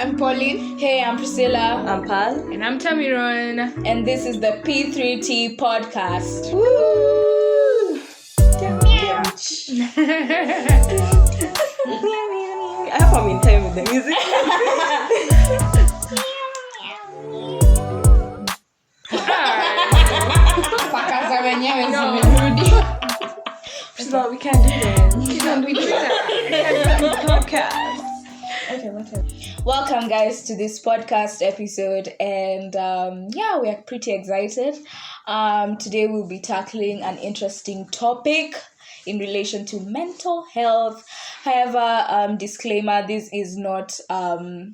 I'm Pauline. Hey, I'm Priscilla. I'm Pal. And I'm Tamiron. And this is the P3T podcast. Woo! I hope I'm in time with the music. Pakaza wenyewe zimerudi. So we can do that. Podcast. Okay, whatever. Welcome, guys, to this podcast episode, and we are pretty excited. Today we'll be tackling an interesting topic in relation to mental health. However, disclaimer: this is not. I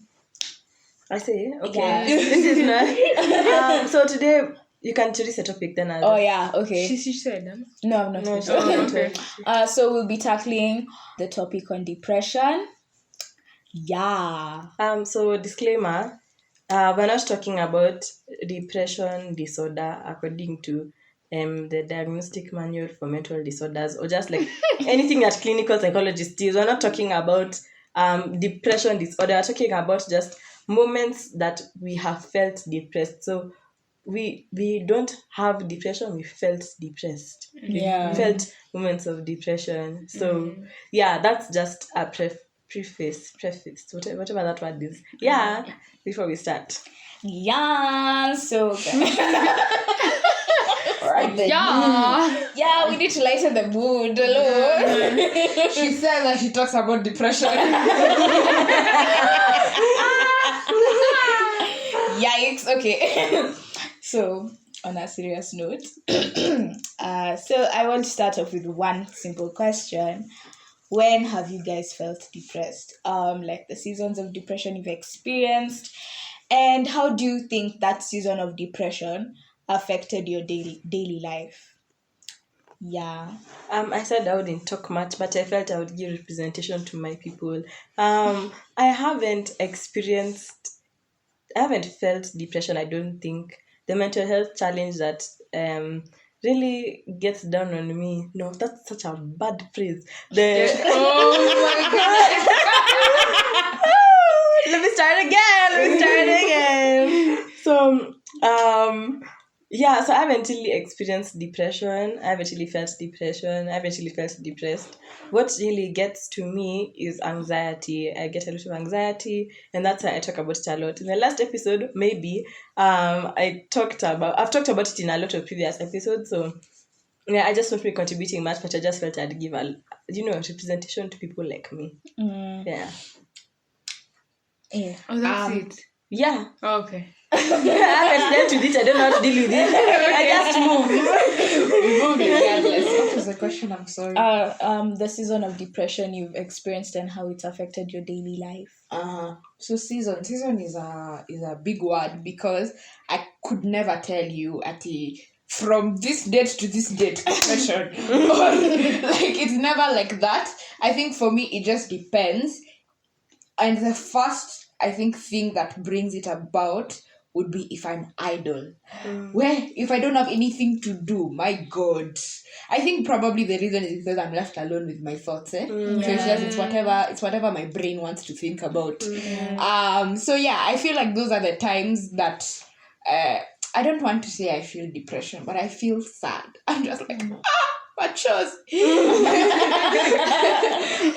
see. Okay. Yeah. This is not. So today you can introduce the topic then. Oh yeah. Okay. She said them. No, I'm not. No, okay. So we'll be tackling the topic on depression. Yeah. So disclaimer, we're not talking about depression disorder according to the diagnostic manual for mental disorders or just like anything that clinical psychologists use. We're not talking about depression disorder. We're talking about just moments that we have felt depressed. So we don't have depression, we felt depressed. Yeah. We felt moments of depression. So yeah, that's just a preface, whatever that word is. Yeah, before we start. Yeah. So. Right then. Yeah. We need to lighten the mood. Hello. She said that she talks about depression. Yikes. Okay. So, on a serious note, so I want to start off with one simple question. When have you guys felt depressed? Like the seasons of depression you've experienced, and how do you think that season of depression affected your daily life? Yeah. I said I wouldn't talk much, but I felt I would give representation to my people. I haven't felt depression. I don't think the mental health challenge that really gets down on me. No, that's such a bad phrase. Oh my God. Let me start again. So, so I haven't really experienced depression. I haven't really felt depression. I haven't really felt depressed. What really gets to me is anxiety. I get a lot of anxiety, and that's why I talk about it a lot. In the last episode, maybe, I've talked about it in a lot of previous episodes. So, yeah, I just won't be contributing much, but I just felt I'd give a representation to people like me. Yeah. Yeah. Oh, that's it. Yeah. Oh, okay. I haven't dealt with it. I don't know how to deal with it. I just move. Regardless. What was the question? I'm sorry. The season of depression you've experienced and how it's affected your daily life. So season is a big word because I could never tell you from this date to this date depression. Or like it's never like that. I think for me it just depends. And the first thing that brings it about would be if I'm idle. Where if I don't have anything to do, my God. I think probably the reason is because I'm left alone with my thoughts. So it's whatever my brain wants to think about. So yeah, I feel like those are the times that I don't want to say I feel depression, but I feel sad. I'm just like, what chose?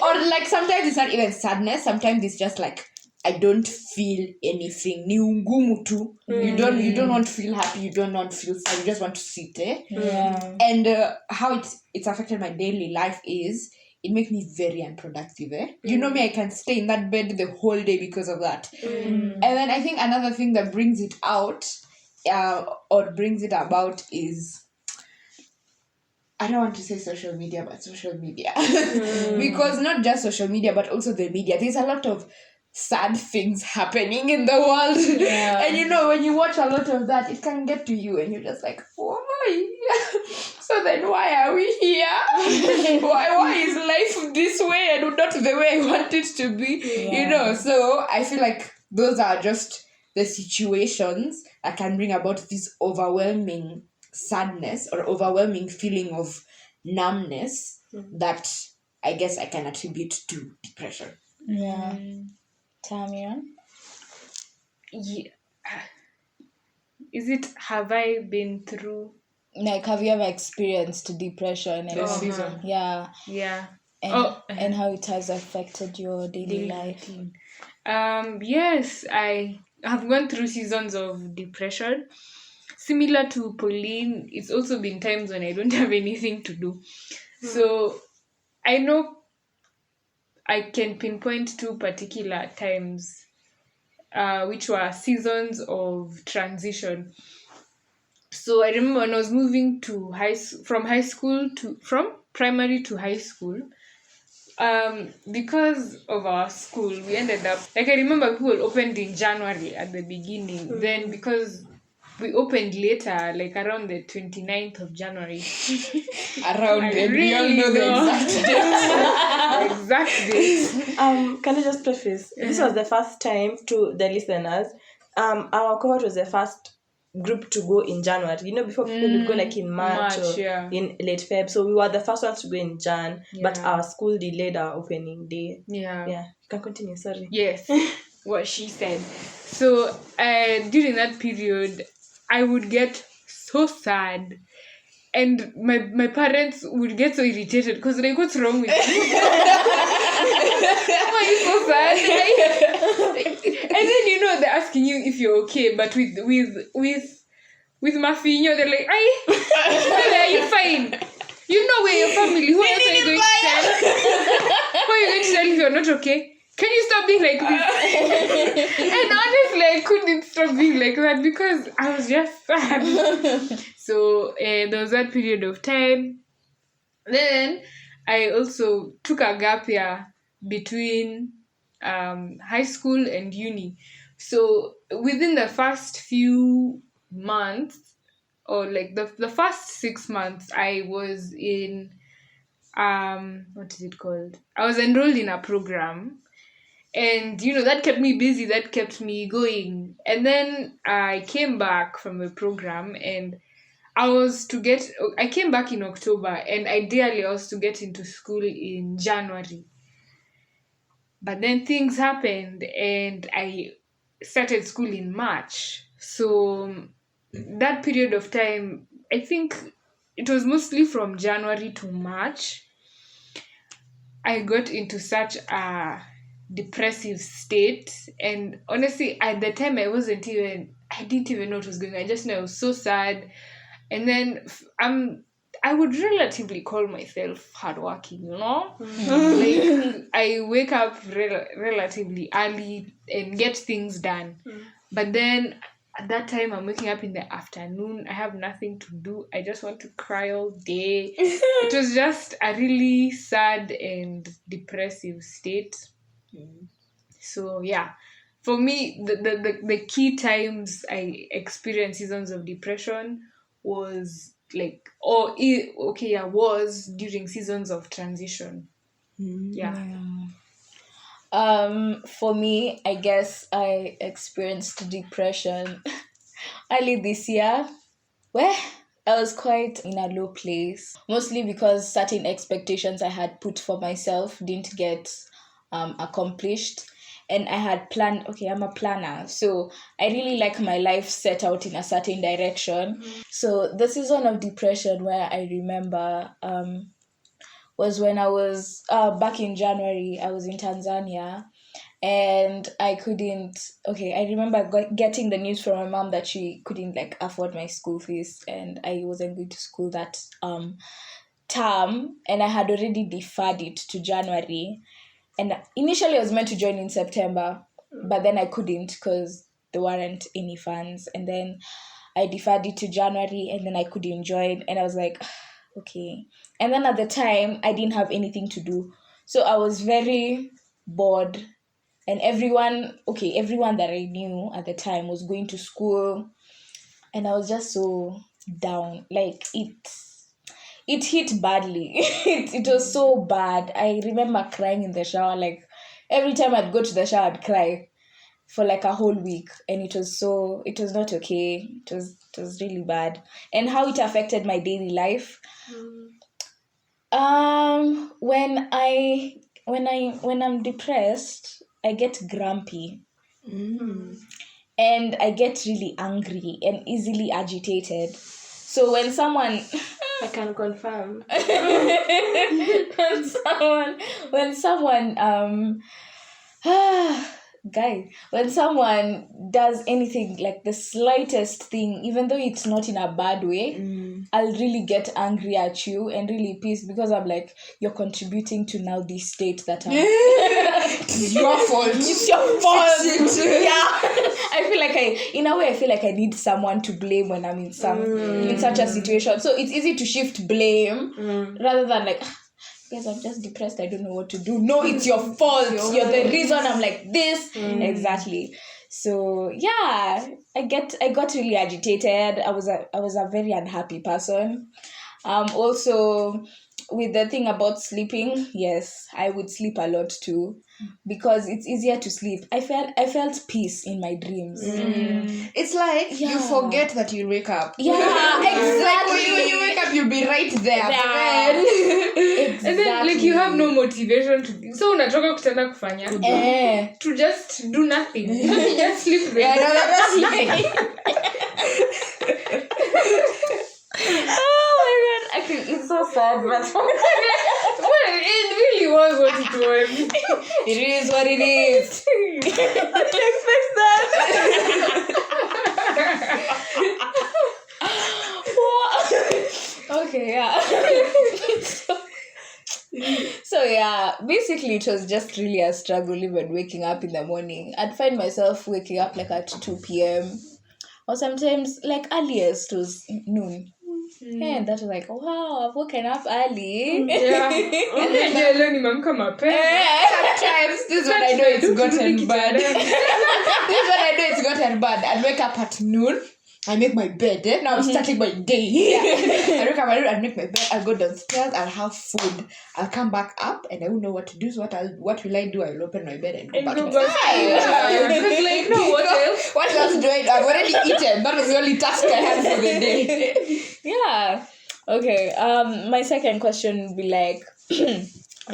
Or like sometimes it's not even sadness, sometimes it's just like I don't feel anything. Ni ungumu tu. You don't want to feel happy, you don't want to feel sad, you just want to sit. Yeah. And how it's affected my daily life is it makes me very unproductive. You know me, I can stay in that bed the whole day because of that. And then I think another thing that brings it out or brings it about is, I don't want to say social media, but social media. Because not just social media, but also the media. There's a lot of sad things happening in the world. Yeah. And when you watch a lot of that, it can get to you and you're just like, why? So then why are we here? Why is life this way and not the way I want it to be? Yeah. So I feel like those are just the situations that can bring about this overwhelming sadness or overwhelming feeling of numbness that I guess I can attribute to depression. Yeah. Tamiron? yeah. Is it have I been through? Like, have you ever experienced depression? And This Uh-huh. season. yeah, Yeah. and Oh, and how it has affected your daily daily life. routine. Yes, I have gone through seasons of depression. Similar to Pauline, it's also been times when I don't have anything to do. So I know I can pinpoint two particular times, which were seasons of transition. So I remember when I was moving to from primary to high school. Because of our school, we ended up, like, I remember people opened in January at the beginning. Then because we opened later, like around the 29th of January. Around, I and we all really know the know. exact date. Exact date. Can I just preface? This was the first time to the listeners. Our cohort was the first group to go in January. You know, before people would go like in March or yeah. in late Feb. So we were the first ones to go in Jan, but Yeah. our school delayed our opening day. Yeah. Yeah, you can continue. Sorry. Yes, what she said. So during that period, I would get so sad. And my parents would get so irritated because like, what's wrong with you? Why are you so sad? And then they're asking you if you're okay, but with Mafinho, they're like, are you fine? You know where your family. Who else are you going to tell? Who are you going to tell if you're not okay? Can you stop being like this? And honestly, I couldn't stop being like that because I was just sad. So there was that period of time. Then I also took a gap year between high school and uni. So within the first few months, or like the first 6 months, I was in what is it called? I was enrolled in a program. And that kept me busy, that kept me going. And then I came back from the program, and I came back in October, and ideally I was to get into school in January. But then things happened, and I started school in March. So that period of time, I think it was mostly from January to March, I got into such a depressive state. And honestly, at the time, I didn't even know what was going on. I just know I was so sad. And then I would relatively call myself hardworking, like I wake up relatively early and get things done. But then at that time, I'm waking up in the afternoon. I have nothing to do. I just want to cry all day. It was just a really sad and depressive state. So yeah, for me, the key times I experienced seasons of depression was was during seasons of transition. Yeah. For me, I guess I experienced depression early this year, where I was quite in a low place, mostly because certain expectations I had put for myself didn't get accomplished. And I had planned, okay, I'm a planner, so I really like my life set out in a certain direction. So the season of depression where I remember was when I was back in January. I was in Tanzania, and I remember getting the news from my mom that she couldn't like afford my school fees, and I wasn't going to school that term, and I had already deferred it to January. And initially I was meant to join in September, but then I couldn't because there weren't any funds. And then I deferred it to January, and then I couldn't join, and I was like, okay. And then at the time, I didn't have anything to do. So I was very bored. And everyone that I knew at the time was going to school. And I was just so down. Like, it hit badly. It was so bad. I remember crying in the shower. Like, every time I'd go to the shower, I'd cry for like a whole week. And it was not okay. It was really bad. And how it affected my daily life. When I'm depressed, I get grumpy. and I get really angry and easily agitated. So when someone I can confirm. when someone guys, when someone does anything, like the slightest thing, even though it's not in a bad way, I'll really get angry at you and really pissed, because I'm like, you're contributing to now this state that I'm It's your fault. it's your fault. Yeah. I feel like I feel like I need someone to blame when I'm in such a situation. So it's easy to shift blame rather than like, guys, I'm just depressed, I don't know what to do. No, it's your fault. You're the reason I'm like this. Exactly. So yeah, I got really agitated. I was a very unhappy person. Also, with the thing about sleeping, yes, I would sleep a lot too, because it's easier to sleep. I felt peace in my dreams. It's like you Yeah. forget that you wake up. Yeah, Like exactly. when you wake up, you'll be right there. Exactly. And then like you have no motivation to, so unatoka kutenda kufanya to just do nothing. You just sleep there. Yeah, no, that's Oh my god, actually, it's so sad, but Well, it really was what it was. it is what it is. I didn't expect that. Okay, yeah. So yeah, basically it was just really a struggle even waking up in the morning. I'd find myself waking up like at 2 p.m. or sometimes like earliest was noon. And that was like, wow, I've woken up early. Yeah. Okay, leo nimeamka mapema. sometimes this is when I know it's gotten bad. This is when I know it's gotten bad. I'd wake up at noon. I make my bed. Now I'm starting my day. I wake up at noon, I'll make my bed. I'll go downstairs. I'll have food. I'll come back up and I won't know what to do. So what will I do? I'll open my bed and go back to go bed. back. Yeah. Because like, no, what else? What else do I do? I've already eaten. That was the only task I had for the day. Yeah. Okay. My second question would be like,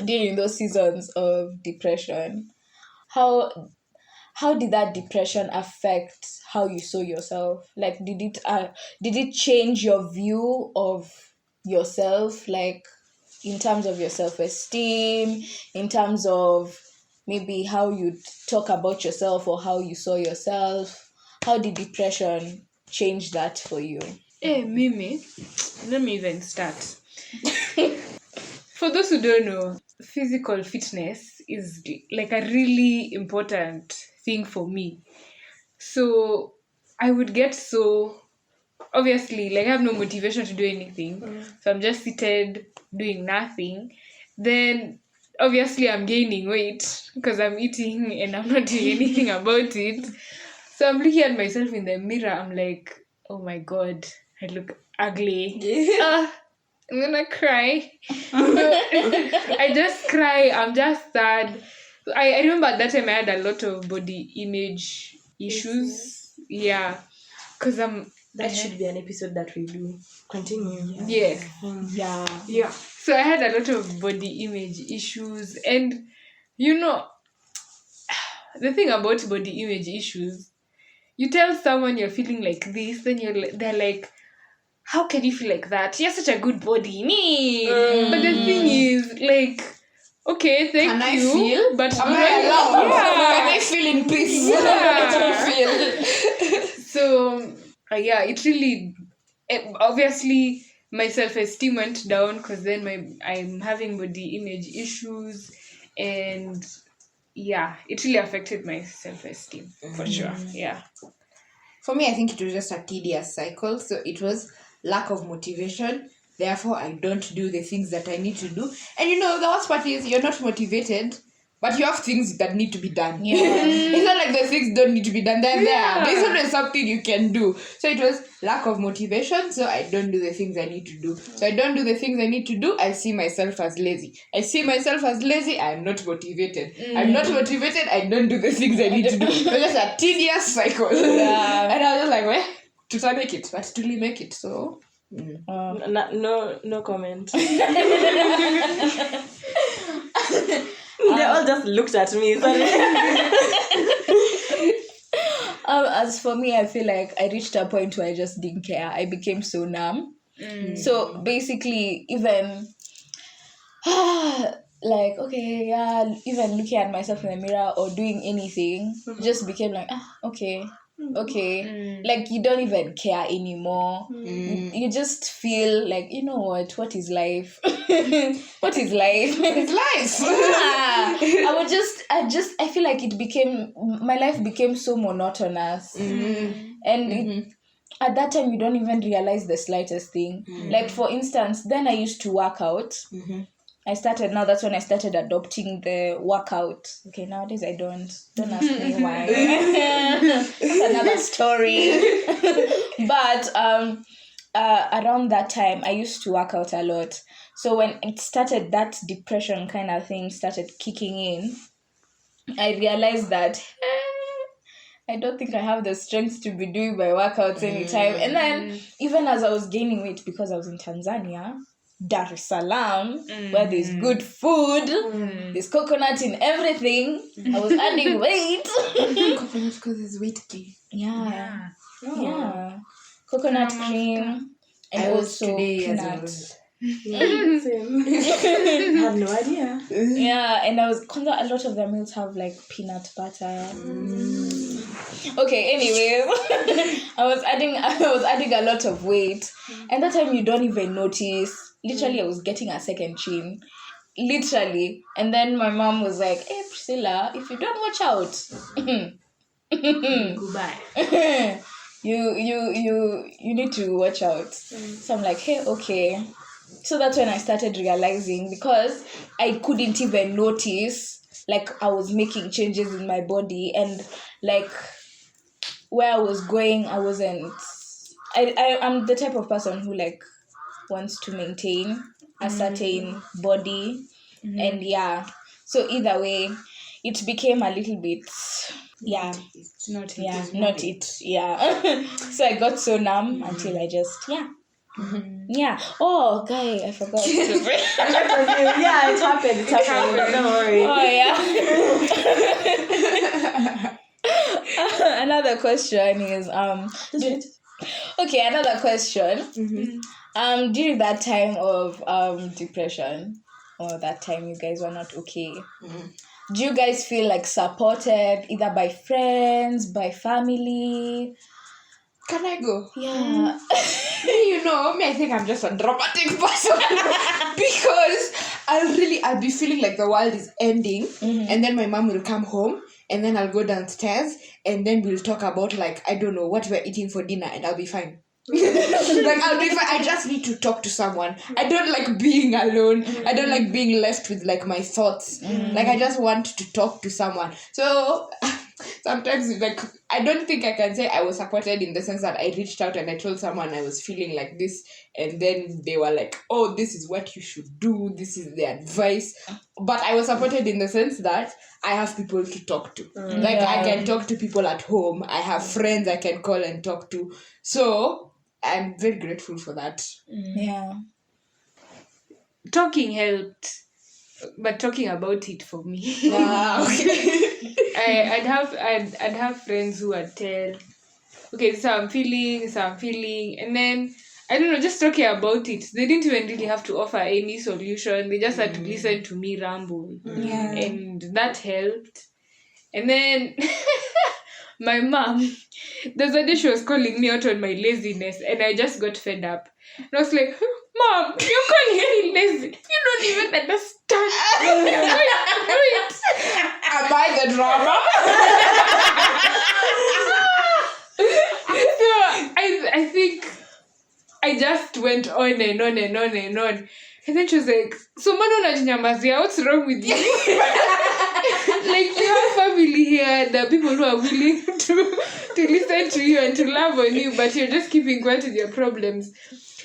during those seasons of depression, how did that depression affect how you saw yourself? Like, did it change your view of yourself, like in terms of your self-esteem, in terms of maybe how you talk about yourself or how you saw yourself? How did depression change that for you? Hey, Mimi, let me even start. For those who don't know, physical fitness is like a really important thing for me. So I would get so, obviously, like I have no motivation to do anything. So I'm just seated doing nothing. Then obviously I'm gaining weight because I'm eating and I'm not doing anything about it. So I'm looking at myself in the mirror. I'm like, oh my God, I look ugly. I'm gonna cry. I just cry. I'm just sad. I remember at that time I had a lot of body image issues. Yeah. Because That should be an episode that we do. Continue. yeah. Yeah. Yeah. So I had a lot of body image issues. And, you know, the thing about body image issues, you tell someone you're feeling like this, then they're like, how can you feel like that? You have such a good body. But the thing is, like, okay, thank Can I you. feel? But Am I allowed? Yeah. Can I feel in peace? Let me feel. So, yeah, it really, obviously, my self-esteem went down because then I'm having body image issues, and yeah, it really affected my self-esteem for sure. Yeah. For me, I think it was just a tedious cycle. So it was lack of motivation. Therefore, I don't do the things that I need to do. And you know, the worst part is you're not motivated, but you have things that need to be done. Yeah. It's not like the things don't need to be done. They're Yeah. there. There's always something you can do. So it was lack of motivation. So I don't do the things I need to do. So I don't do the things I need to do. I see myself as lazy. I see myself as lazy. I'm not motivated. I'm not motivated. I don't do the things I need to do. It's just a tedious cycle. Yeah. And I was just like, well, to make it, but to really make it. So No comment. They all just looked at me. Sorry. As for me, I feel like I reached a point where I just didn't care. I became so numb. So basically, even like, okay, yeah, even looking at myself in the mirror or doing anything just became like, okay. Like, you don't even care anymore. You just feel like, you know what is life? What is life? It's life. I feel like my life became so monotonous. And at that time, you don't even realize the slightest thing. Like, for instance, then I used to work out. That's when I started adopting the workout. Okay, nowadays I don't ask me why. That's another story. But around that time, I used to work out a lot. So when it started, that depression kind of thing started kicking in, I realized that I don't think I have the strength to be doing my workouts anytime. And then even as I was gaining weight, because I was in Tanzania, Dar es Salaam, where there's good food, there's coconut in everything, I was adding weight. Coconut because it's weight gain. Yeah. Coconut cream and also peanut. Same. I have no idea. Yeah, and a lot of the meals have like peanut butter. Okay, anyways, I was adding a lot of weight, and that time you don't even notice. Literally, I was getting a second chin. Literally, and then my mom was like, "Hey, Priscilla, if you don't watch out, Goodbye. you need to watch out." So I'm like, "Hey, okay." So that's when I started realizing, because I couldn't even notice, like, I was making changes in my body, and like where I was going, I wasn't. I'm the type of person who like wants to maintain a certain body, and so either way, it became a little bit not it. So I got so numb until I just Oh, guy, I forgot. Yeah, it happened. Don't worry. Oh, yeah. Another question is another question. During that time of depression, or that time you guys were not okay, do you guys feel like supported either by friends, by family? Can I go? Yeah. I think I'm just a dramatic person because I'll be feeling like the world is ending, and then my mom will come home, and then I'll go downstairs, and then we'll talk about, like, I don't know, what we're eating for dinner, and I'll be fine. Like, I'll be fine. I just need to talk to someone. I don't like being alone. I don't like being left with, like, my thoughts. Like, I just want to talk to someone. So sometimes, like, I don't think I can say I was supported in the sense that I reached out and I told someone I was feeling like this, and then they were like, oh, this is what you should do, this is the advice. But I was supported in the sense that I have people to talk to. Like, I can talk to people at home. I have friends I can call and talk to. So I'm very grateful for that. Yeah. Talking helped, but talking about it for me. Okay. I'd have friends who would tell, okay, this is how I'm feeling, and then I don't know, just talking about it. They didn't even really have to offer any solution. They just had to listen to me ramble. Yeah. And that helped. And then my mom, there's a day she was calling me out on my laziness, and I just got fed up. And I was like, Mom, you're calling me lazy. You don't even understand. Am I the drama? So I think I just went on and on and on and on. And then she was like, so Manu, what's wrong with you? Like, you have family here, there are people who are willing to listen to you and to love on you, but you're just keeping quiet with your problems.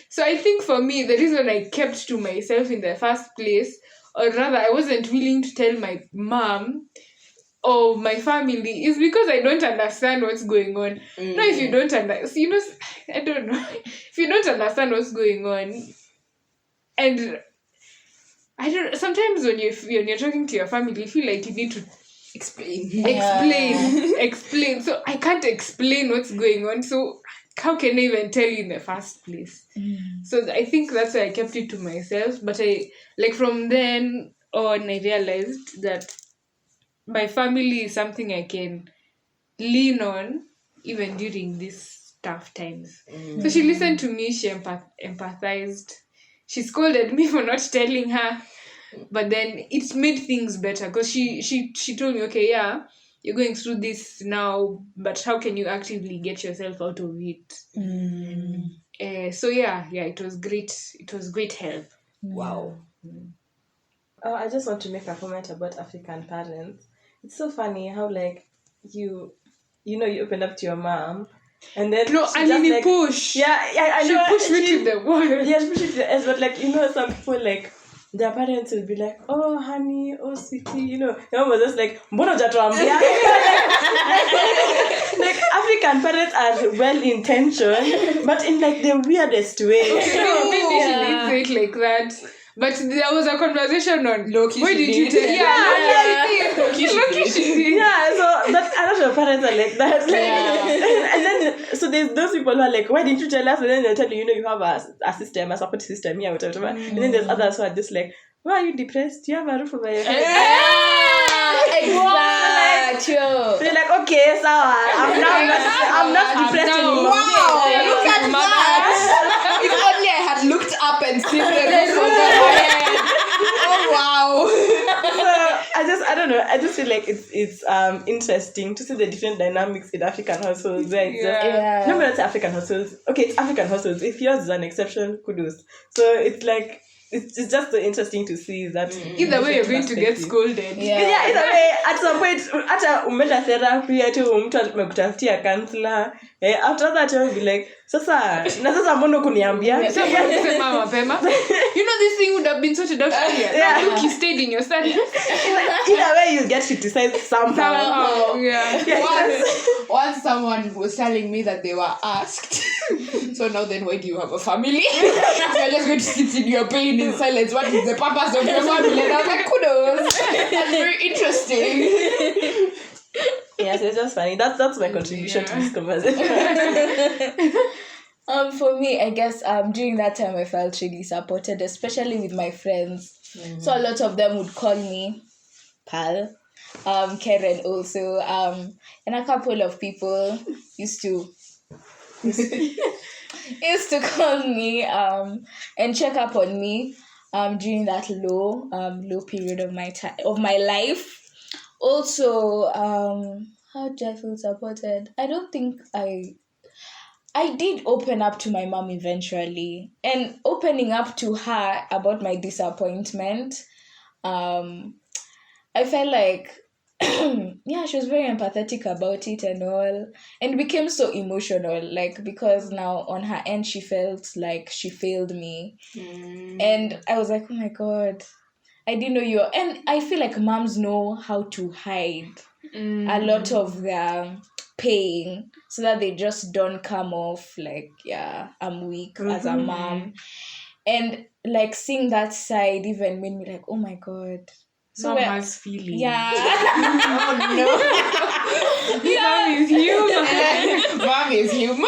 So I think for me, the reason I kept to myself in the first place, or rather I wasn't willing to tell my mom or my family, is because I don't understand what's going on. No, if you don't understand, I don't know. If you don't understand what's going on, and I don't. Sometimes when you're talking to your family, you feel like you need to Explain. Explain. So I can't explain what's going on. So how can I even tell you in the first place? So I think that's why I kept it to myself. But from then on, I realized that my family is something I can lean on even during these tough times. So she listened to me, she empathized. She scolded me for not telling her, but then it made things better because she told me, okay, yeah, you're going through this now, but how can you actively get yourself out of it? So yeah, it was great help. Wow. Oh, I just want to make a comment about African parents. It's so funny how you open up to your mom, and then No, she and just, then push. Yeah, I She know. pushed me to the wall. Yeah, she pushed me to the edge, but some people their parents will be like, oh honey, oh sweetie, your mom was just like, mbona hujatuambia? Like African parents are well intentioned, but in the weirdest way. Maybe she didn't say it like that. But there was a conversation on Loki, why she did you did. tell? Loki, she did. Yeah, so but a lot of parents are like that. And then so there's those people who are like, why didn't you tell us? And then they'll tell you, you have a system, a support system, yeah, whatever. And then there's others who are just like, why are you depressed? Do you have a roof over your head? Exactly. They're like, okay, so I'm not depressed anymore. Wow, look at that. If only I had looked up and seen the roof over my head. Oh wow. So I don't know. I just feel like it's interesting to see the different dynamics in African households. Where it's just, no, but African households. Okay, it's African households. If yours is an exception, kudos. So it's like it's just so interesting to see that. Either way, you're going to get scolded. Yeah, either way, at some point, hata umeenda therapy, hata mtu amekutafutia counselor. After that, you'll be like, sasa mbona kuniambia? So sema mapema. This thing would have been sorted out earlier. Yeah. Look, you stayed in your study. Either way, you get criticized somehow. Once someone was telling me that they were asked, so now then why do you have a family? So you're just going to sit in your pain in silence. What is the purpose of your family? And I was like, kudos. That's very interesting. Yeah, so it's just funny. That's my contribution to this conversation. For me, I guess during that time I felt really supported, especially with my friends. So a lot of them would call me pal, Karen also, and a couple of people used to call me and check up on me during that low period of my life. Also, how did I feel supported? I don't think I did open up to my mom eventually, and opening up to her about my disappointment, I felt like, she was very empathetic about it and all, and became so emotional, because now on her end, she felt like she failed me. And I was like, oh my God, I didn't know and I feel like moms know how to hide a lot of their pain so that they just don't come off I'm weak as a mom. And seeing that side even made me like, oh my God, so Mom has feelings. Yeah. Oh no. Mom is human. Mom is human.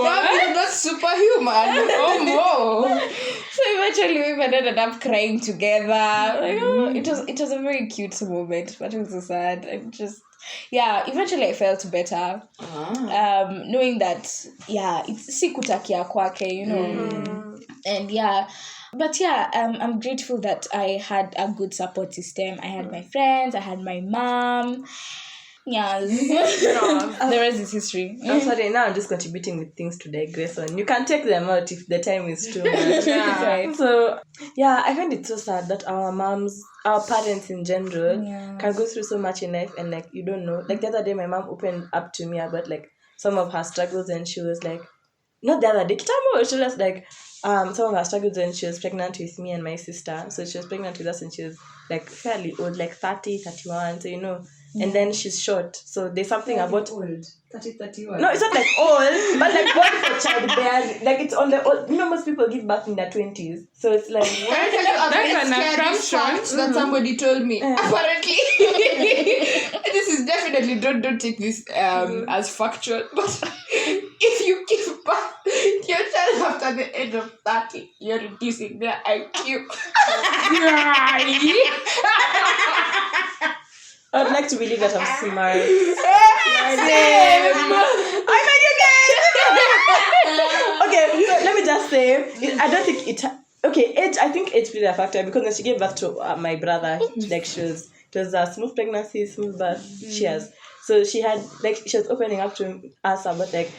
Mom is not superhuman. Oh no. So eventually we ended up crying together. It was a very cute moment, but it was so sad. And just eventually I felt better. Knowing that it's si kutakia kwake, And but I'm grateful that I had a good support system. I had my friends, I had my mom. The rest is history. I'm sorry, now I'm just contributing with things to digress on. You can take them out if the time is too much. Right. So, I find it so sad that our parents in general can go through so much in life and you don't know. The other day my mom opened up to me about some of her struggles, and she was like, not the other day, Kitamo, she was like, some of her struggles when she was pregnant with me and my sister. So she was pregnant with us and she was fairly old, 30, 31, so and then she's short. So there's something about old. 30, 31. No, it's not old, but born for childbearing. It's on the old. Most people give birth in their 20s. So it's Can I tell you a very That's an scary assumption. fact that somebody told me? Apparently, this is definitely don't take this as factual, but if you give birth your child after the age of 30, you're reducing their IQ. I'd like to believe that I'm smart. Okay, so let me just say, I don't think it. Okay, age. I think age played a factor because when she gave birth to my brother, like it was a smooth pregnancy, smooth birth. Cheers. So she had she was opening up to us about like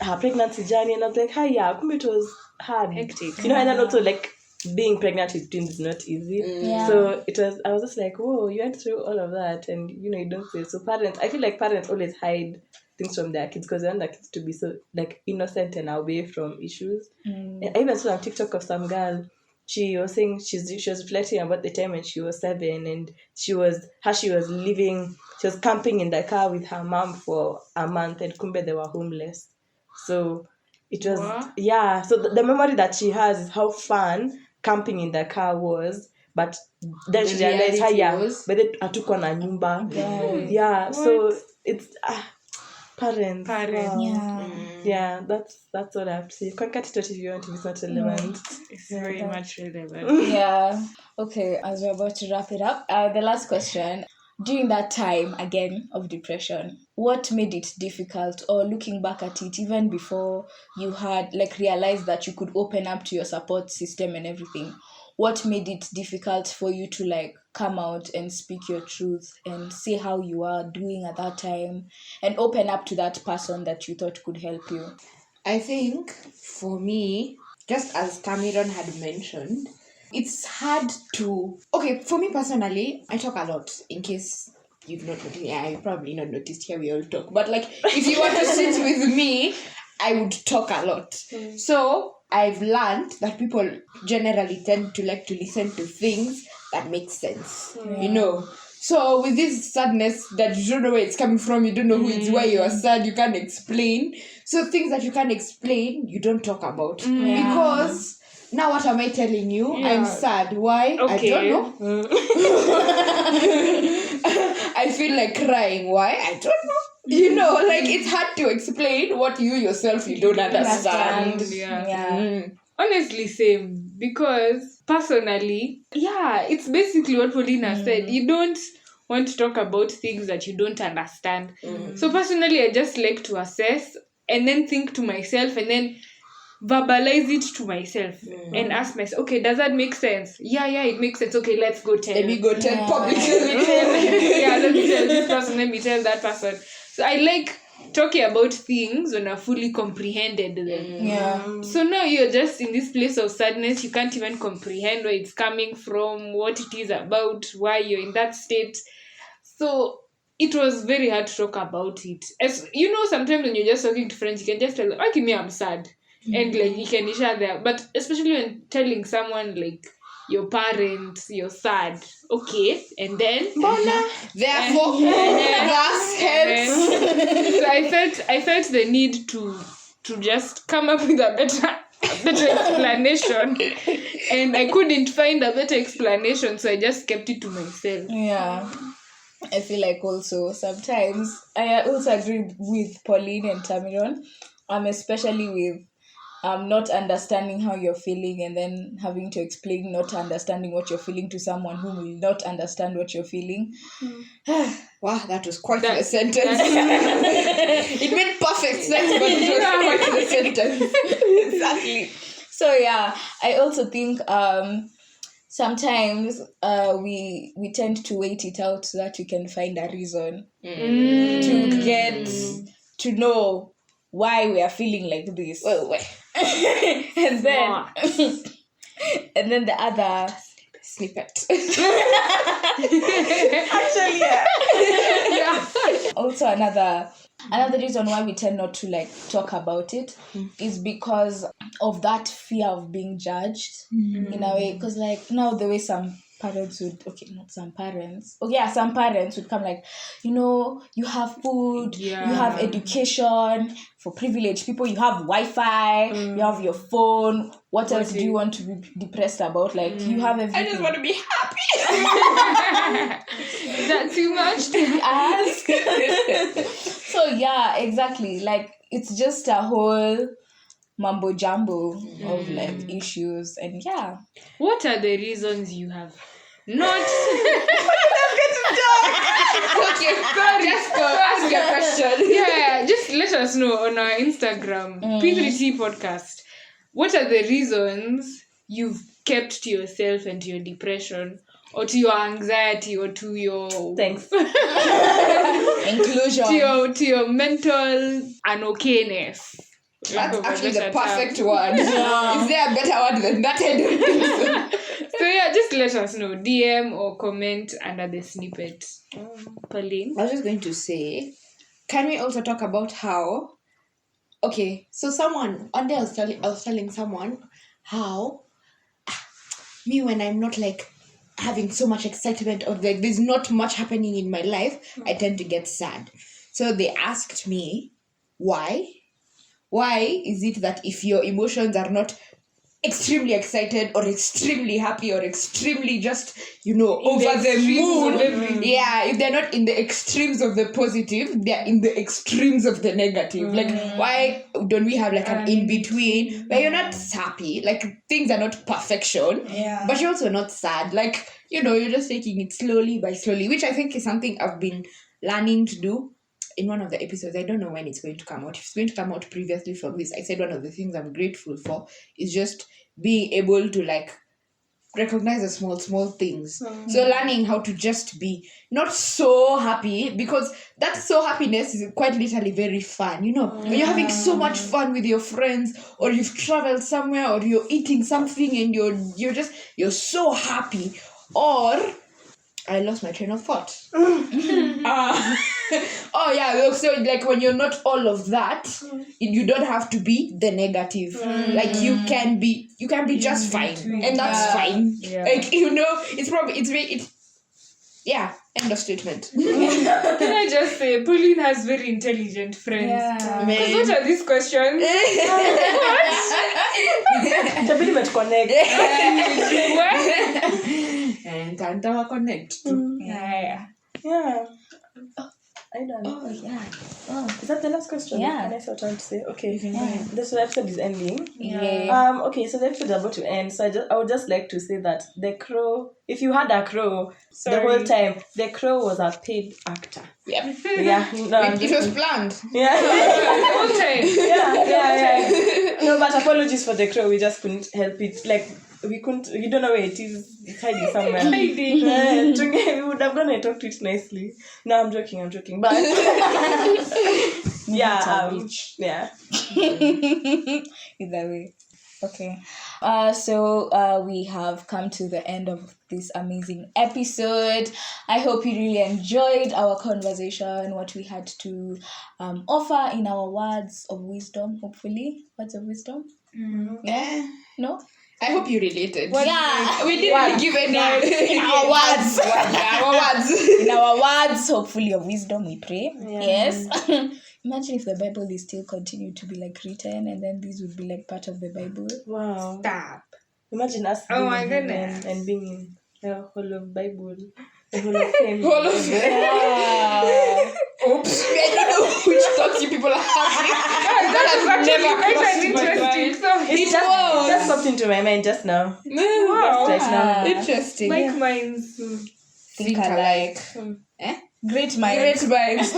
her pregnancy journey, and I was like, hi, yeah, kumbe it was hard, Hectic. and then also like being pregnant with twins is not easy. Yeah. So it was. I was just like, whoa, you went through all of that, and you don't say. So parents, I feel like parents always hide things from their kids because they want their kids to be so like innocent and away from issues. And I even saw on TikTok of some girl. She was saying she was reflecting about the time when she was 7 and she was living. She was camping in the car with her mom for a month, and kumbe they were homeless. So it was So the memory that she has is how fun camping in the car was. But then she realized, but then hatukuwa na nyumba. Yeah. So it's parents. Yeah. Yeah, that's what I have to say. You can cut it out if you want, if it's not relevant. It's very much relevant. Yeah. Okay, as we're about to wrap it up, the last question. During that time, again, of depression, what made it difficult, or looking back at it, even before you had, realized that you could open up to your support system and everything, what made it difficult for you to, come out and speak your truth and say how you are doing at that time and open up to that person that you thought could help you? I think for me, just as Tamiron had mentioned, it's hard to... Okay, for me personally, I talk a lot. In case you've not noticed, you probably not noticed, here we all talk. But if you want to sit with me, I would talk a lot. So I've learned that people generally tend to like to listen to things that make sense, So with this sadness that you don't know where it's coming from, you don't know who it's why you are sad, you can't explain. So things that you can't explain, you don't talk about. Because now what am I telling you? I'm sad. Why? Okay. I don't know. I feel like crying. Why? I don't know. It's hard to explain what you yourself you don't understand. Yeah. Honestly, same. Because personally, it's basically what Paulina said. You don't want to talk about things that you don't understand. So personally, I just like to assess and then think to myself and then verbalize it to myself and ask myself, okay, does that make sense? Yeah, it makes sense. Okay, let's go tell. Let me go tell publicly. Let me tell this person, let me tell that person. So I like talking about things when I fully comprehended them. Yeah. So now you're just in this place of sadness. You can't even comprehend where it's coming from, what it is about, why you're in that state. So it was very hard to talk about it. As you know, sometimes when you're just talking to friends, you can just tell them, okay, me, I'm sad. And you can share there. But especially when telling someone your parents, you're sad. Okay. And then Therefore, thus hence. So I felt the need to just come up with a better explanation. And I couldn't find a better explanation, so I just kept it to myself. Yeah. I feel like also sometimes I also agree with Pauline and Tamiron, especially with not understanding how you're feeling and then having to explain not understanding what you're feeling to someone who will not understand what you're feeling. Wow, that was quite a sentence. It made perfect sense, but it was quite a sentence. Exactly. So I also think sometimes we tend to wait it out so that we can find a reason to get to know why we are feeling like this. and then the other snippet. Actually, Also another reason why we tend not to talk about it is because of that fear of being judged in a way. Because now the way some parents would, some parents would come you have food, you have education. For privileged people, you have Wi-Fi, you have your phone. What else do you want to be depressed about? You have everything. I just want to be happy. Is that too much to ask? So yeah, exactly. Like it's just a whole mumbo jumbo of like issues, and yeah. What are the reasons you have not? Okay, just go ask your question. Yeah, just let us know on our Instagram, P3T Podcast. What are the reasons you've kept to yourself and to your depression, or to your anxiety, or to your Thanks. Inclusion. to your mental unokayness? That's actually the perfect word. Is there a better word than that? I don't think so. So yeah, just let us know. DM or comment under the snippet. Pauline? I was just going to say, can we also talk about how? Okay, so one day I was telling someone how me, when I'm not like having so much excitement or like there's not much happening in my life, I tend to get sad. So they asked me why. Why is it that if your emotions are not extremely excited or extremely happy or extremely just, over the moon, if they're not in the extremes of the positive, they're in the extremes of the negative. Like, why don't we have like an in-between where you're not happy, like things are not perfection, but you're also not sad, like, you're just taking it slowly by slowly, which I think is something I've been learning to do. In one of the episodes, I don't know when it's going to come out. If it's going to come out previously from this, I said one of the things I'm grateful for is just being able to like recognize the small things. So learning how to just be not so happy, because that so happiness is quite literally very fun. When you're having so much fun with your friends, or you've traveled somewhere, or you're eating something and you're so happy, or I lost my train of thought. So like when you're not all of that, you don't have to be the negative. Like you can be just fine, and that's fine. Yeah. Like end of statement. Can I just say, Pauline has very intelligent friends. Yeah. Because what are these questions? Itabidi mtuconnect. And Tanta connect. Yeah. Yeah. I don't know. Oh yeah. Is that the last question? Yeah. Can I say what I want to say? Okay. Yeah. This episode is ending. Yeah. Okay, so the episode is about to end. So I would just like to say that the crow, if you had a crow the whole time, the crow was a paid actor. Yep. Yeah. No, It was planned. yeah. The whole time. yeah. No, but apologies for the crow. We just couldn't help it. Like we don't know where it is. It's hiding somewhere. We would have gone and talked to it nicely. No, I'm joking. But yeah, yeah. Either way. Okay. So we have come to the end of this amazing episode. I hope you really enjoyed our conversation, what we had to offer in our words of wisdom, hopefully. Words of wisdom? Yeah. No? I hope you related. Yeah. We didn't give any In our words. our words. In our words, hopefully of wisdom, we pray. Yeah. Yes. Imagine if the Bible is still continued to be like written, and then these would be like part of the Bible. Wow. Stop. Imagine us Oh being my in heaven goodness. and being in the Hall of Bible. The Hall of Fame. Hall of Fame. Yeah. Oops. I don't know which thoughts you people are having. That is actually quite an crossed my interesting mind. thought. It just popped into my mind just now. Wow. Right now. Interesting. Like minds. Think alike. Great mind. Great minds.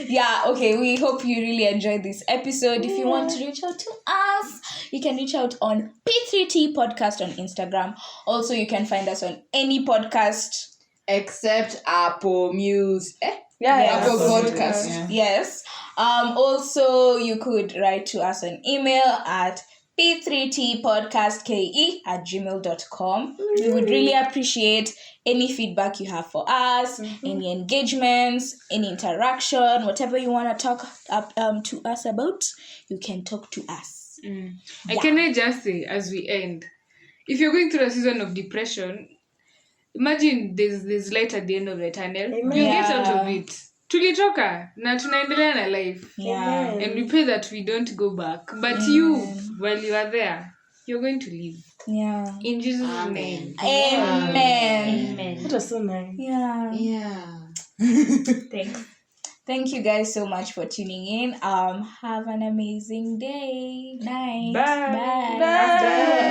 Yeah, okay, we hope you really enjoyed this episode. If you want to reach out to us, you can reach out on P3T Podcast on Instagram. Also, you can find us on any podcast. Except Apple Music. Yeah. Apple absolutely. Podcast. Yeah. Yes. Also, you could write to us on email at p3tpodcastke@gmail.com. We would really appreciate any feedback you have for us, any engagements, any interaction, whatever you want to talk to us about, you can talk to us. And can I just say, as we end, if you're going through a season of depression, imagine there's light at the end of the tunnel. Amen. You get out of it. Tulitoka na tunaendelea na life. Yeah. And we pray that we don't go back. But you, while you are there, you're going to live. Yeah. In Jesus' Amen. name. Amen. That Amen. was so nice. Yeah. Yeah. Thanks. Thank you guys so much for tuning in. Have an amazing day. Night. Bye. Bye. Bye.